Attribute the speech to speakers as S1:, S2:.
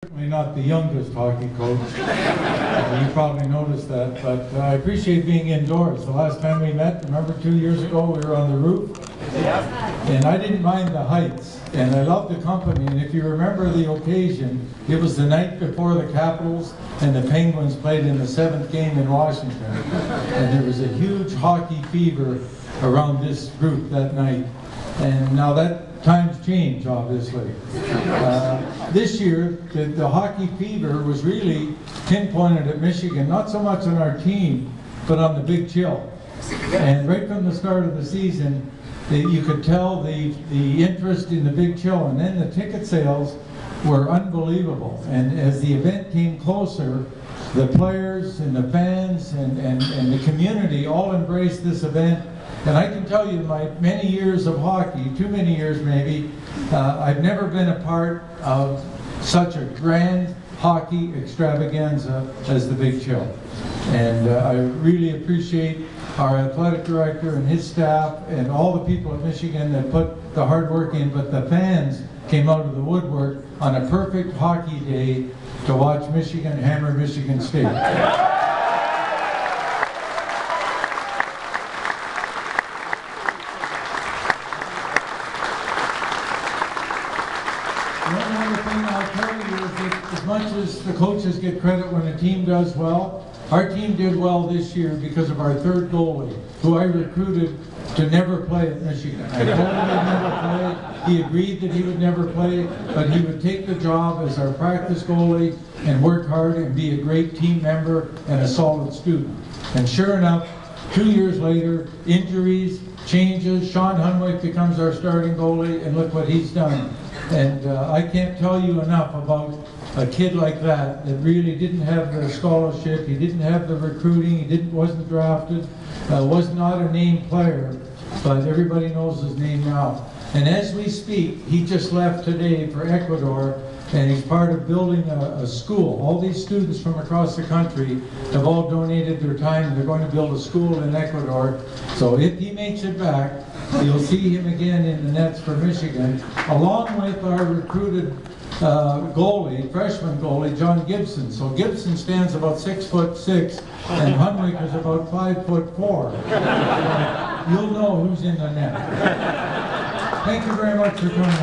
S1: Certainly not the youngest hockey coach. You probably noticed that, but I appreciate being indoors. The last time we met, remember 2 years ago, we were on the roof? And I didn't mind the heights, and I loved the company. And if you remember the occasion, it was the night before the Capitals and the Penguins played in the 7th game in Washington. And there was a huge hockey fever around this group that night. And now that times change, obviously. This year, the hockey fever was really pinpointed at Michigan, not so much on our team, but on the Big Chill. And right from the start of the season, you could tell the interest in the Big Chill, and then the ticket sales were unbelievable. And as the event came closer, the players and the fans and the community all embraced this event. And I can tell you, in my many years of hockey, too many years maybe, I've never been a part of such a grand hockey extravaganza as the Big Chill. And I really appreciate our athletic director and his staff and all the people at Michigan that put the hard work in, but the fans came out of the woodwork on a perfect hockey day to watch Michigan hammer Michigan State. One other thing I'll tell you is that as much as the coaches get credit when a team does well, our team did well this year because of our third goalie, who I recruited to never play at Michigan. I told him he'd never play. He agreed that he would never play, but he would take the job as our practice goalie and work hard and be a great team member and a solid student. And sure enough, 2 years later, injuries, changes, Sean Hunwick becomes our starting goalie, and look what he's done. And I can't tell you enough about a kid like that really didn't have the scholarship, he didn't have the recruiting, he wasn't drafted, was not a named player, but everybody knows his name now. And as we speak, he just left today for Ecuador, and he's part of building a school. All these students from across the country have all donated their time, and they're going to build a school in Ecuador. So if he makes it back, you'll see him again in the nets for Michigan, along with our recruited goalie, freshman goalie, John Gibson. So Gibson stands about 6'6", and Hunwick is about 5'4". You'll know who's in the net. Thank you very much for coming out.